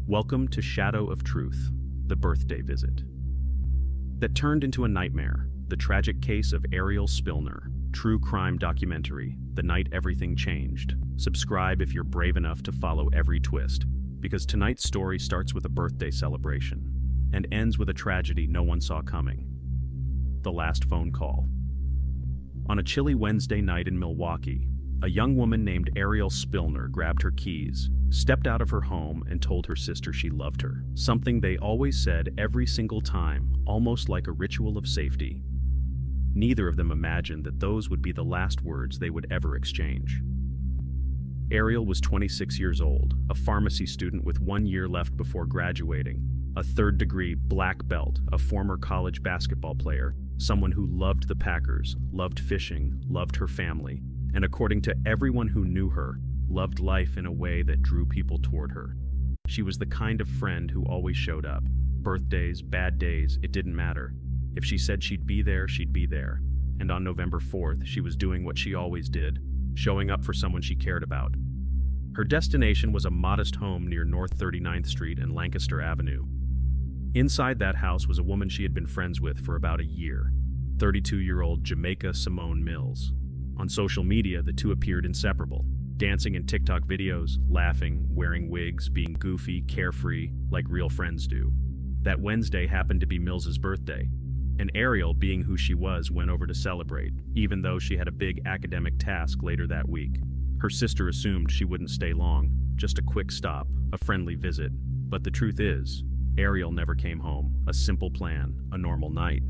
Welcome to Shadow of Truth, the birthday visit. That turned into a nightmare, the tragic case of Ariel Spillner, true crime documentary, The Night Everything Changed. Subscribe if you're brave enough to follow every twist, because tonight's story starts with a birthday celebration and ends with a tragedy no one saw coming. The last phone call. On a chilly Wednesday night in Milwaukee, a young woman named Ariel Spillner grabbed her keys, stepped out of her home, and told her sister she loved her, something they always said every single time, almost like a ritual of safety. Neither of them imagined that those would be the last words they would ever exchange. Ariel was 26 years old, a pharmacy student with 1 year left before graduating, a third-degree black belt, a former college basketball player, someone who loved the Packers, loved fishing, loved her family, and according to everyone who knew her, loved life in a way that drew people toward her. She was the kind of friend who always showed up. Birthdays, bad days, it didn't matter. If she said she'd be there, she'd be there. And on November 4th, she was doing what she always did, showing up for someone she cared about. Her destination was a modest home near North 39th Street and Lancaster Avenue. Inside that house was a woman she had been friends with for about a year, 32-year-old Jamaica Simone Mills. On social media, the two appeared inseparable, dancing in TikTok videos, laughing, wearing wigs, being goofy, carefree, like real friends do. That Wednesday happened to be Mills's birthday, and Ariel, being who she was, went over to celebrate, even though she had a big academic task later that week. Her sister assumed she wouldn't stay long, just a quick stop, a friendly visit. But the truth is, Ariel never came home, a simple plan, a normal night.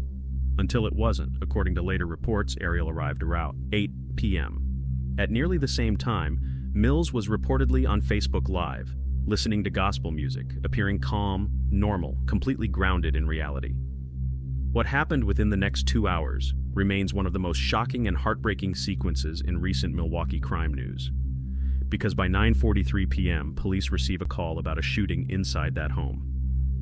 Until it wasn't. According to later reports, Ariel arrived around 8 p.m. At nearly the same time, Mills was reportedly on Facebook Live, listening to gospel music, appearing calm, normal, completely grounded in reality. What happened within the next 2 hours remains one of the most shocking and heartbreaking sequences in recent Milwaukee crime news. Because by 9:43 p.m., police receive a call about a shooting inside that home.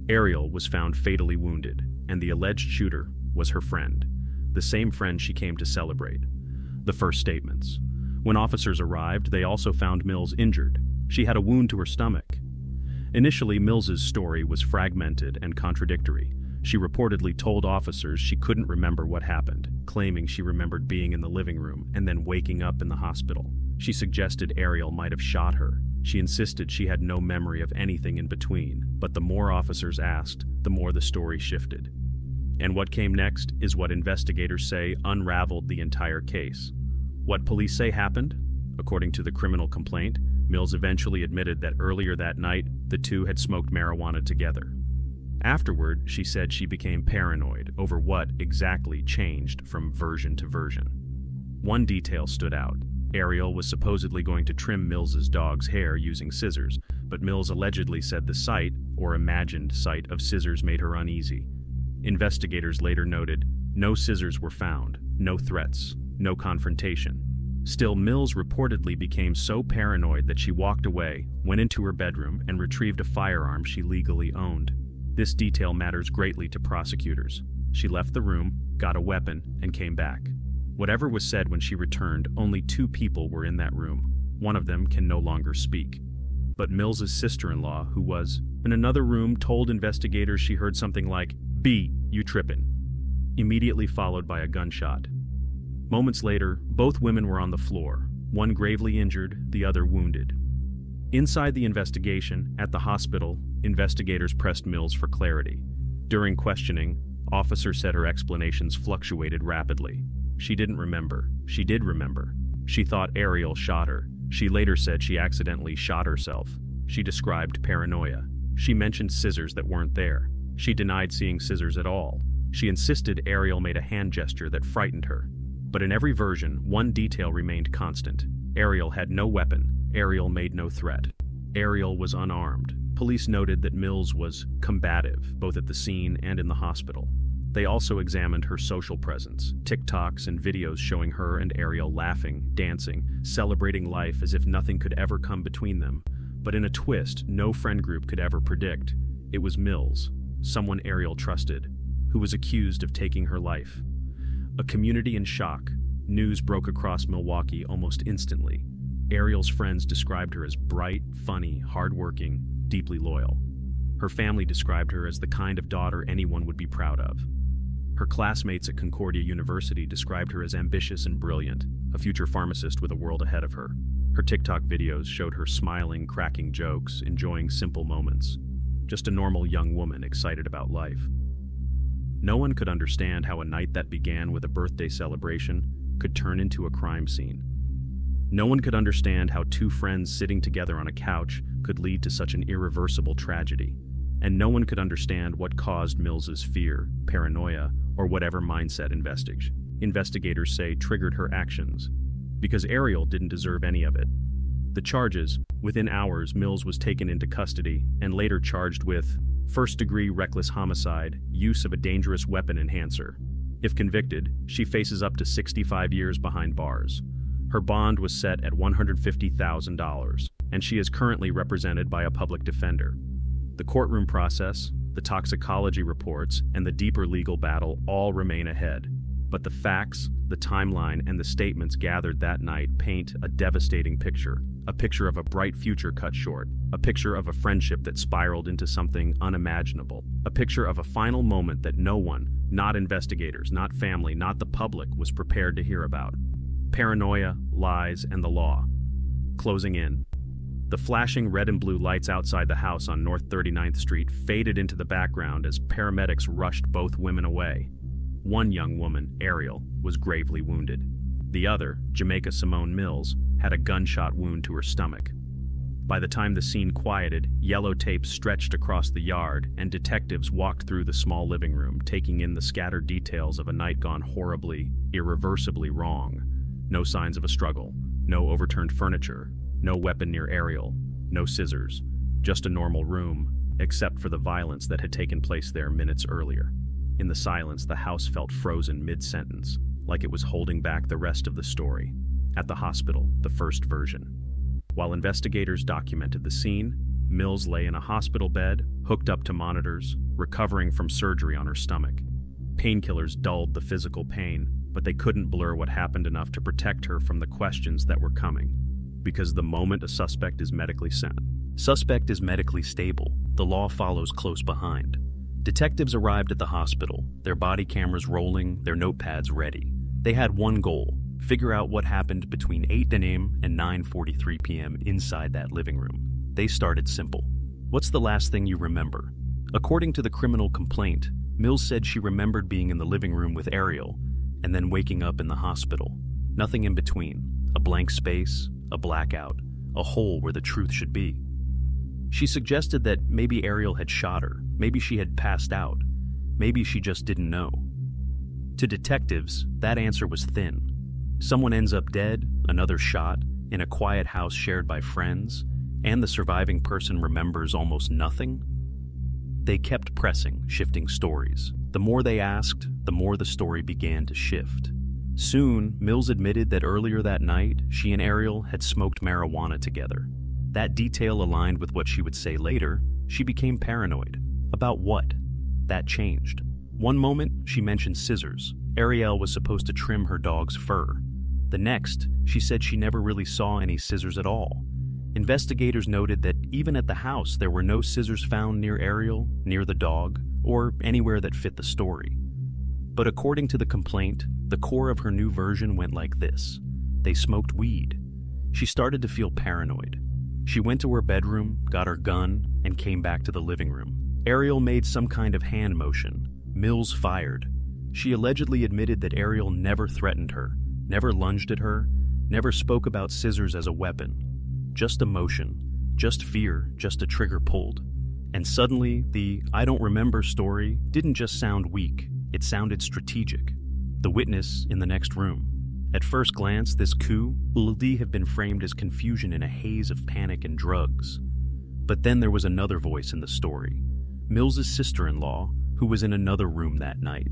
Ariel was found fatally wounded, and the alleged shooter was her friend, the same friend she came to celebrate. The first statements. When officers arrived, they also found Mills injured. She had a wound to her stomach. Initially, Mills's story was fragmented and contradictory. She reportedly told officers she couldn't remember what happened, claiming she remembered being in the living room and then waking up in the hospital. She suggested Ariel might have shot her. She insisted she had no memory of anything in between, but the more officers asked, the more the story shifted. And what came next is what investigators say unraveled the entire case. What police say happened? According to the criminal complaint, Mills eventually admitted that earlier that night, the two had smoked marijuana together. Afterward, she said she became paranoid over what exactly changed from version to version. One detail stood out. Ariel was supposedly going to trim Mills's dog's hair using scissors, but Mills allegedly said the sight, or imagined sight, of scissors made her uneasy. Investigators later noted, no scissors were found, no threats, no confrontation. Still, Mills reportedly became so paranoid that she walked away, went into her bedroom, and retrieved a firearm she legally owned. This detail matters greatly to prosecutors. She left the room, got a weapon, and came back. Whatever was said when she returned, only 2 people were in that room. One of them can no longer speak. But Mills's sister-in-law, who was in another room, told investigators she heard something like, "B, you trippin'," immediately followed by a gunshot. Moments later, both women were on the floor, one gravely injured, the other wounded. Inside the investigation, at the hospital, investigators pressed Mills for clarity. During questioning, officers said her explanations fluctuated rapidly. She didn't remember. She did remember. She thought Ariel shot her. She later said she accidentally shot herself. She described paranoia. She mentioned scissors that weren't there. She denied seeing scissors at all. She insisted Ariel made a hand gesture that frightened her. But in every version, one detail remained constant. Ariel had no weapon. Ariel made no threat. Ariel was unarmed. Police noted that Mills was combative, both at the scene and in the hospital. They also examined her social presence, TikToks and videos showing her and Ariel laughing, dancing, celebrating life as if nothing could ever come between them. But in a twist no friend group could ever predict, it was Mills, someone Ariel trusted, who was accused of taking her life. A community in shock. News broke across Milwaukee almost instantly. Ariel's friends described her as bright, funny, hardworking, deeply loyal. Her family described her as the kind of daughter anyone would be proud of. Her classmates at Concordia University described her as ambitious and brilliant, a future pharmacist with a world ahead of her. Her TikTok videos showed her smiling, cracking jokes, enjoying simple moments. Just a normal young woman excited about life. No one could understand how a night that began with a birthday celebration could turn into a crime scene. No one could understand how two friends sitting together on a couch could lead to such an irreversible tragedy. And no one could understand what caused Mills's fear, paranoia, or whatever mindset investigators say triggered her actions. Because Ariel didn't deserve any of it. The charges: within hours, Mills was taken into custody and later charged with first-degree reckless homicide, use of a dangerous weapon enhancer. If convicted, she faces up to 65 years behind bars. Her bond was set at $150,000, and she is currently represented by a public defender. The courtroom process, the toxicology reports, and the deeper legal battle all remain ahead. But the facts, the timeline, and the statements gathered that night paint a devastating picture. A picture of a bright future cut short. A picture of a friendship that spiraled into something unimaginable. A picture of a final moment that no one, not investigators, not family, not the public, was prepared to hear about. Paranoia, lies, and the law. Closing in. The flashing red and blue lights outside the house on North 39th Street faded into the background as paramedics rushed both women away. One young woman, Ariel, was gravely wounded. The other, Jamaica Simone Mills, had a gunshot wound to her stomach. By the time the scene quieted, yellow tape stretched across the yard, and detectives walked through the small living room, taking in the scattered details of a night gone horribly, irreversibly wrong. No signs of a struggle, no overturned furniture, no weapon near Ariel, no scissors, just a normal room, except for the violence that had taken place there minutes earlier. In the silence, the house felt frozen mid-sentence, like it was holding back the rest of the story. At the hospital, the first version. While investigators documented the scene, Mills lay in a hospital bed, hooked up to monitors, recovering from surgery on her stomach. Painkillers dulled the physical pain, but they couldn't blur what happened enough to protect her from the questions that were coming. Because the moment a suspect is medically stable, the law follows close behind. Detectives arrived at the hospital, their body cameras rolling, their notepads ready. They had one goal: figure out what happened between 8 a.m. and 9:43 p.m. inside that living room. They started simple. What's the last thing you remember? According to the criminal complaint, Mills said she remembered being in the living room with Ariel and then waking up in the hospital. Nothing in between. A blank space, a blackout, a hole where the truth should be. She suggested that maybe Ariel had shot her, maybe she had passed out, maybe she just didn't know. To detectives, that answer was thin. Someone ends up dead, another shot, in a quiet house shared by friends, and the surviving person remembers almost nothing? They kept pressing, shifting stories. The more they asked, the more the story began to shift. Soon, Mills admitted that earlier that night, she and Ariel had smoked marijuana together. That detail aligned with what she would say later. She became paranoid. About what? That changed. One moment, she mentioned scissors. Ariel was supposed to trim her dog's fur. The next, she said she never really saw any scissors at all. Investigators noted that even at the house, there were no scissors found near Ariel, near the dog, or anywhere that fit the story. But according to the complaint, the core of her new version went like this. They smoked weed. She started to feel paranoid. She went to her bedroom, got her gun, and came back to the living room. Ariel made some kind of hand motion. Mills fired. She allegedly admitted that Ariel never threatened her, never lunged at her, never spoke about scissors as a weapon. Just emotion, just fear, just a trigger pulled. And suddenly, the "I don't remember" story didn't just sound weak, it sounded strategic. The witness in the next room. At first glance, this coup would have been framed as confusion in a haze of panic and drugs. But then there was another voice in the story. Mills's sister-in-law, who was in another room that night.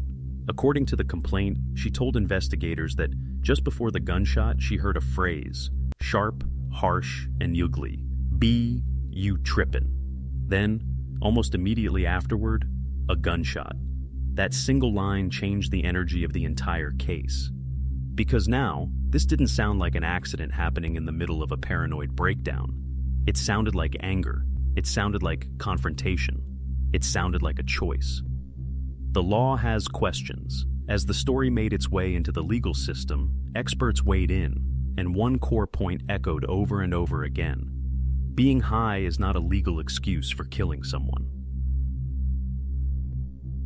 According to the complaint, she told investigators that just before the gunshot, she heard a phrase, sharp, harsh, and ugly. "B, you trippin'." Then, almost immediately afterward, a gunshot. That single line changed the energy of the entire case. Because now, this didn't sound like an accident happening in the middle of a paranoid breakdown. It sounded like anger. It sounded like confrontation. It sounded like a choice. The law has questions. As the story made its way into the legal system, experts weighed in, and one core point echoed over and over again. Being high is not a legal excuse for killing someone.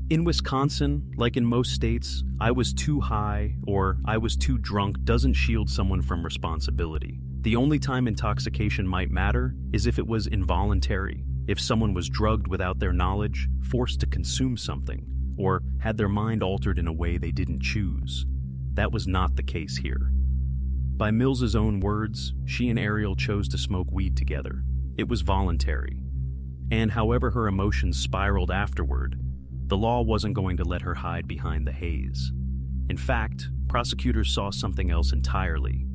In Wisconsin, like in most states, I was too high or I was too drunk doesn't shield someone from responsibility. The only time intoxication might matter is if it was involuntary, if someone was drugged without their knowledge, forced to consume something, or had their mind altered in a way they didn't choose. That was not the case here. By Mills's own words, she and Ariel chose to smoke weed together. It was voluntary. And however her emotions spiraled afterward, the law wasn't going to let her hide behind the haze. In fact, prosecutors saw something else entirely.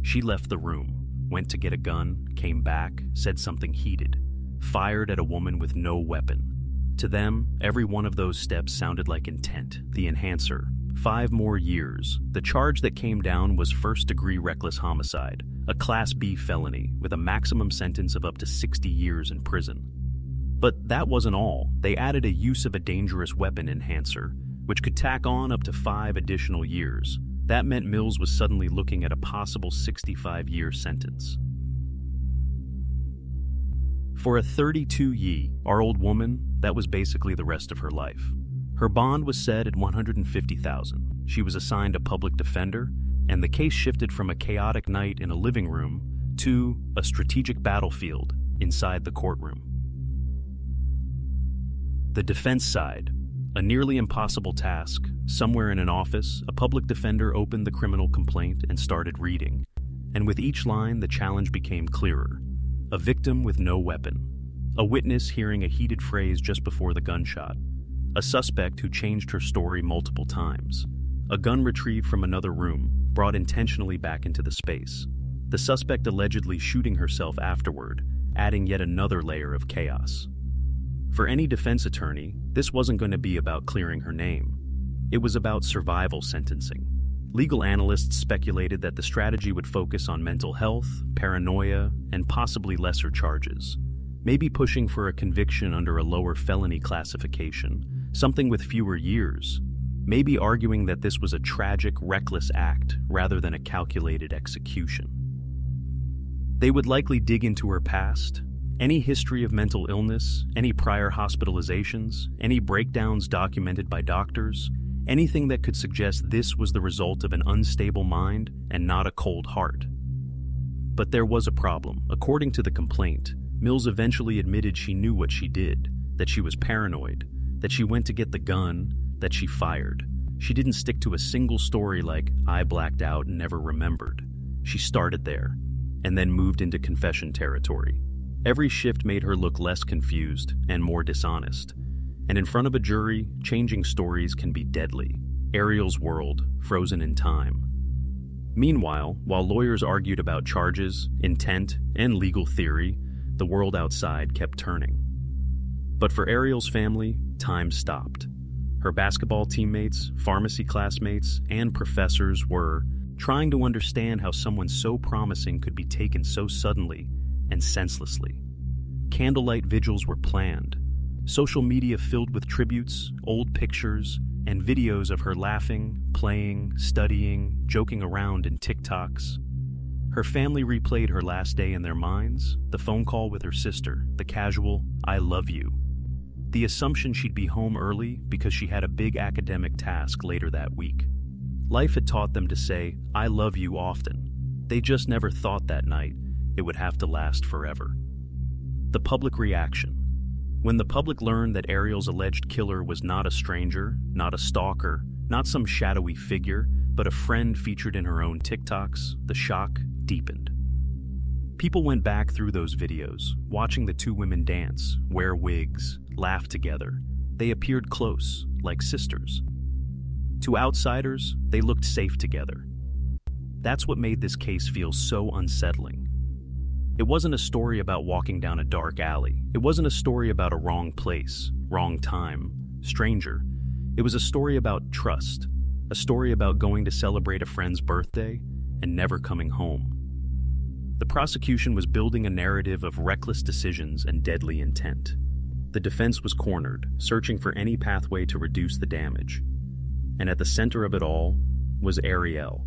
She left the room, went to get a gun, came back, said something heated, fired at a woman with no weapon. To them, every one of those steps sounded like intent, the enhancer. 5 more years. The charge that came down was first-degree reckless homicide, a Class B felony with a maximum sentence of up to 60 years in prison. But that wasn't all. They added a use of a dangerous weapon enhancer, which could tack on up to 5 additional years. That meant Mills was suddenly looking at a possible 65-year sentence. For a 32-year-old woman, that was basically the rest of her life. Her bond was set at $150,000. She was assigned a public defender, and the case shifted from a chaotic night in a living room to a strategic battlefield inside the courtroom. The defense side, a nearly impossible task. Somewhere in an office, a public defender opened the criminal complaint and started reading. And with each line, the challenge became clearer. A victim with no weapon. A witness hearing a heated phrase just before the gunshot. A suspect who changed her story multiple times. A gun retrieved from another room, brought intentionally back into the space. The suspect allegedly shooting herself afterward, adding yet another layer of chaos. For any defense attorney, this wasn't going to be about clearing her name. It was about survival sentencing. Legal analysts speculated that the strategy would focus on mental health, paranoia, and possibly lesser charges. Maybe pushing for a conviction under a lower felony classification, something with fewer years. Maybe arguing that this was a tragic, reckless act rather than a calculated execution. They would likely dig into her past. Any history of mental illness, any prior hospitalizations, any breakdowns documented by doctors, anything that could suggest this was the result of an unstable mind and not a cold heart. But there was a problem. According to the complaint, Mills eventually admitted she knew what she did, that she was paranoid, that she went to get the gun, that she fired. She didn't stick to a single story like, I blacked out and never remembered. She started there, and then moved into confession territory. Every shift made her look less confused and more dishonest. And in front of a jury, changing stories can be deadly. Ariel's world, frozen in time. Meanwhile, while lawyers argued about charges, intent, and legal theory, the world outside kept turning. But for Ariel's family, time stopped. Her basketball teammates, pharmacy classmates, and professors were trying to understand how someone so promising could be taken so suddenly and senselessly. Candlelight vigils were planned. Social media filled with tributes, old pictures, and videos of her laughing, playing, studying, joking around in TikToks. Her family replayed her last day in their minds, the phone call with her sister, the casual, I love you. The assumption she'd be home early because she had a big academic task later that week. Life had taught them to say, I love you often. They just never thought that night it would have to last forever. The public reaction. When the public learned that Ariel's alleged killer was not a stranger, not a stalker, not some shadowy figure, but a friend featured in her own TikToks, the shock deepened. People went back through those videos, watching the two women dance, wear wigs, laugh together. They appeared close, like sisters. To outsiders, they looked safe together. That's what made this case feel so unsettling. It wasn't a story about walking down a dark alley. It wasn't a story about a wrong place, wrong time, stranger. It was a story about trust, a story about going to celebrate a friend's birthday and never coming home. The prosecution was building a narrative of reckless decisions and deadly intent. The defense was cornered, searching for any pathway to reduce the damage. And at the center of it all was Ariel,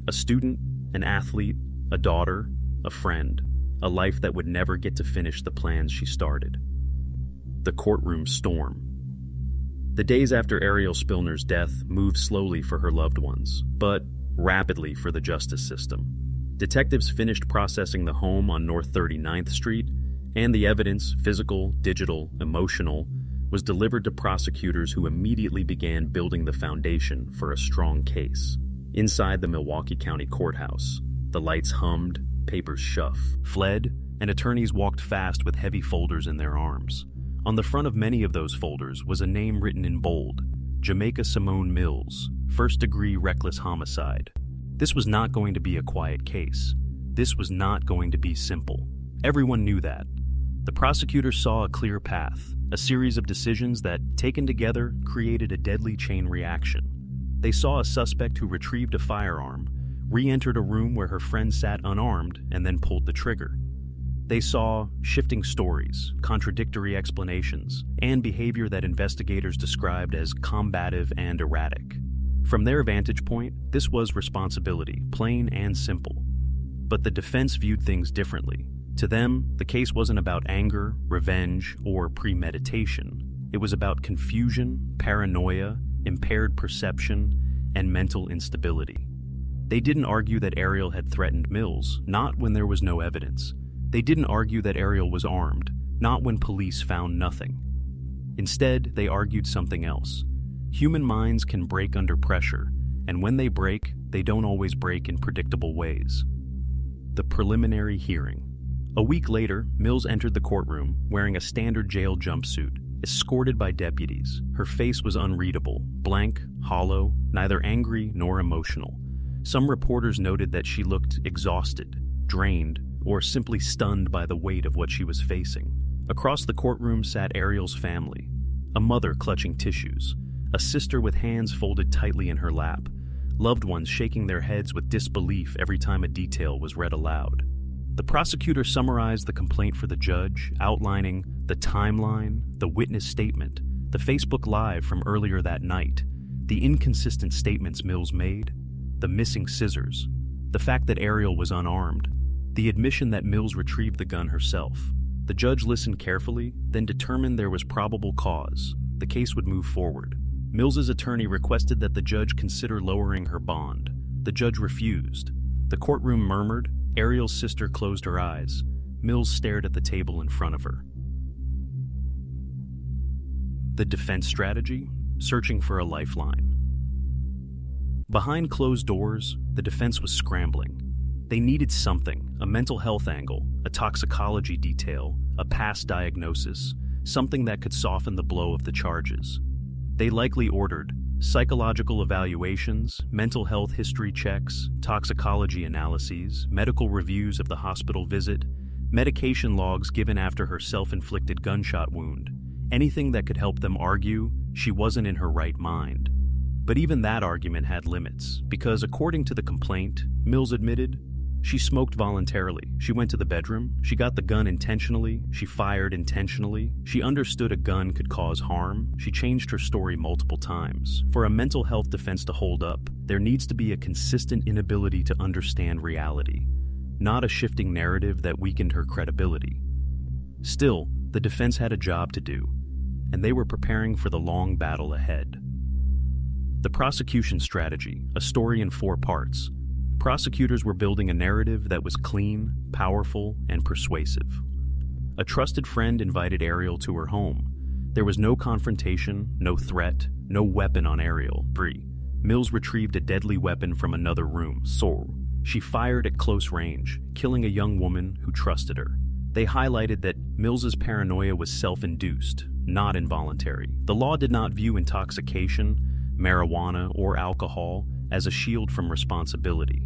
a student, an athlete, a daughter, a friend, a life that would never get to finish the plans she started. The courtroom storm. The days after Ariel Spillner's death moved slowly for her loved ones, but rapidly for the justice system. Detectives finished processing the home on North 39th Street, and the evidence, physical, digital, emotional, was delivered to prosecutors who immediately began building the foundation for a strong case. Inside the Milwaukee County Courthouse, the lights hummed, papers fled, and attorneys walked fast with heavy folders in their arms. On the front of many of those folders was a name written in bold: Jamaica Simone Mills, first-degree reckless homicide. This was not going to be a quiet case. This was not going to be simple. Everyone knew that. The prosecutors saw a clear path, a series of decisions that, taken together, created a deadly chain reaction. They saw a suspect who retrieved a firearm, re-entered a room where her friend sat unarmed, and then pulled the trigger. They saw shifting stories, contradictory explanations, and behavior that investigators described as combative and erratic. From their vantage point, this was responsibility, plain and simple. But the defense viewed things differently. To them, the case wasn't about anger, revenge, or premeditation. It was about confusion, paranoia, impaired perception, and mental instability. They didn't argue that Ariel had threatened Mills, not when there was no evidence. They didn't argue that Ariel was armed, not when police found nothing. Instead, they argued something else. Human minds can break under pressure, and when they break, they don't always break in predictable ways. The preliminary hearing. A week later, Mills entered the courtroom wearing a standard jail jumpsuit, escorted by deputies. Her face was unreadable, blank, hollow, neither angry nor emotional. Some reporters noted that she looked exhausted, drained, or simply stunned by the weight of what she was facing. Across the courtroom sat Ariel's family, a mother clutching tissues, a sister with hands folded tightly in her lap, loved ones shaking their heads with disbelief every time a detail was read aloud. The prosecutor summarized the complaint for the judge, outlining the timeline, the witness statement, the Facebook Live from earlier that night, the inconsistent statements Mills made, the missing scissors, the fact that Ariel was unarmed, the admission that Mills retrieved the gun herself. The judge listened carefully, then determined there was probable cause. The case would move forward. Mills's attorney requested that the judge consider lowering her bond. The judge refused. The courtroom murmured. Ariel's sister closed her eyes. Mills stared at the table in front of her. The defense strategy? Searching for a lifeline. Behind closed doors, the defense was scrambling. They needed something, a mental health angle, a toxicology detail, a past diagnosis, something that could soften the blow of the charges. They likely ordered psychological evaluations, mental health history checks, toxicology analyses, medical reviews of the hospital visit, medication logs given after her self-inflicted gunshot wound, anything that could help them argue she wasn't in her right mind. But even that argument had limits, because according to the complaint, Mills admitted, she smoked voluntarily, she went to the bedroom, she got the gun intentionally, she fired intentionally, she understood a gun could cause harm, she changed her story multiple times. For a mental health defense to hold up, there needs to be a consistent inability to understand reality, not a shifting narrative that weakened her credibility. Still, the defense had a job to do, and they were preparing for the long battle ahead. The prosecution strategy, a story in 4 parts. Prosecutors were building a narrative that was clean, powerful, and persuasive. A trusted friend invited Ariel to her home. There was no confrontation, no threat, no weapon on Ariel. Mills retrieved a deadly weapon from another room. She fired at close range, killing a young woman who trusted her. They highlighted that Mills's paranoia was self-induced, not involuntary. The law did not view intoxication, marijuana, or alcohol as a shield from responsibility.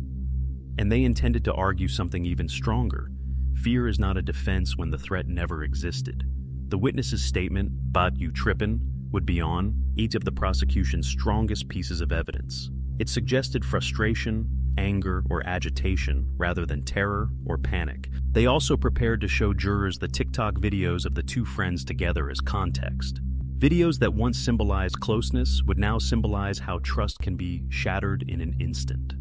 And they intended to argue something even stronger. Fear is not a defense when the threat never existed. The witness's statement, "But you trippin'," would be on each of the prosecution's strongest pieces of evidence. It suggested frustration, anger, or agitation rather than terror or panic. They also prepared to show jurors the TikTok videos of the two friends together as context. Videos that once symbolized closeness would now symbolize how trust can be shattered in an instant.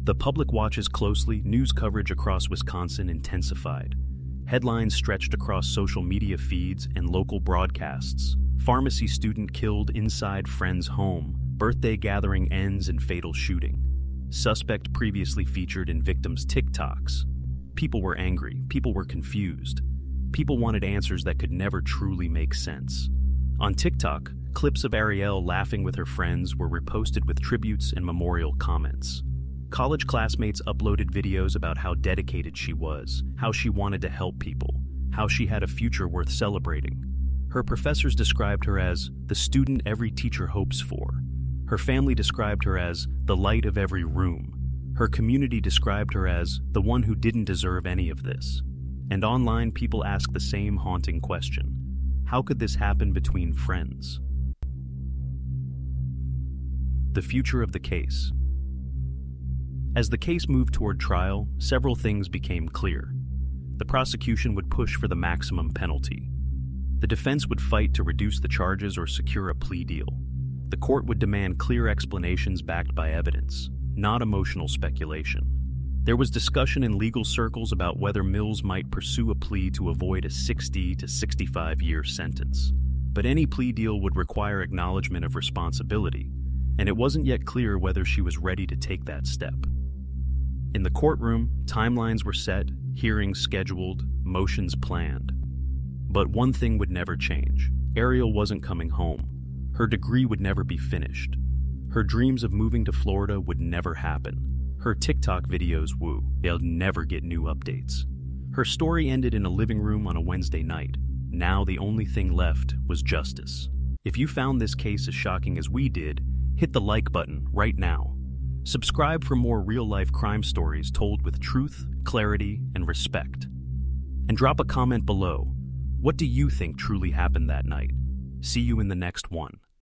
The public watches closely. News coverage across Wisconsin intensified. Headlines stretched across social media feeds and local broadcasts. Pharmacy student killed inside friend's home. Birthday gathering ends in fatal shooting. Suspect previously featured in victims' TikToks. People were angry. People were confused. People wanted answers that could never truly make sense. On TikTok, clips of Ariel laughing with her friends were reposted with tributes and memorial comments. College classmates uploaded videos about how dedicated she was, how she wanted to help people, how she had a future worth celebrating. Her professors described her as the student every teacher hopes for. Her family described her as the light of every room. Her community described her as the one who didn't deserve any of this. And online, people asked the same haunting question: how could this happen between friends? The future of the case. As the case moved toward trial, several things became clear. The prosecution would push for the maximum penalty. The defense would fight to reduce the charges or secure a plea deal. The court would demand clear explanations backed by evidence, not emotional speculation. There was discussion in legal circles about whether Mills might pursue a plea to avoid a 60 to 65-year sentence. But any plea deal would require acknowledgement of responsibility, and it wasn't yet clear whether she was ready to take that step. In the courtroom, timelines were set, hearings scheduled, motions planned. But one thing would never change. Ariel wasn't coming home. Her degree would never be finished. Her dreams of moving to Florida would never happen. Her TikTok videos, they'll never get new updates. Her story ended in a living room on a Wednesday night. Now the only thing left was justice. If you found this case as shocking as we did, hit the like button right now. Subscribe for more real-life crime stories told with truth, clarity, and respect. And drop a comment below. What do you think truly happened that night? See you in the next one.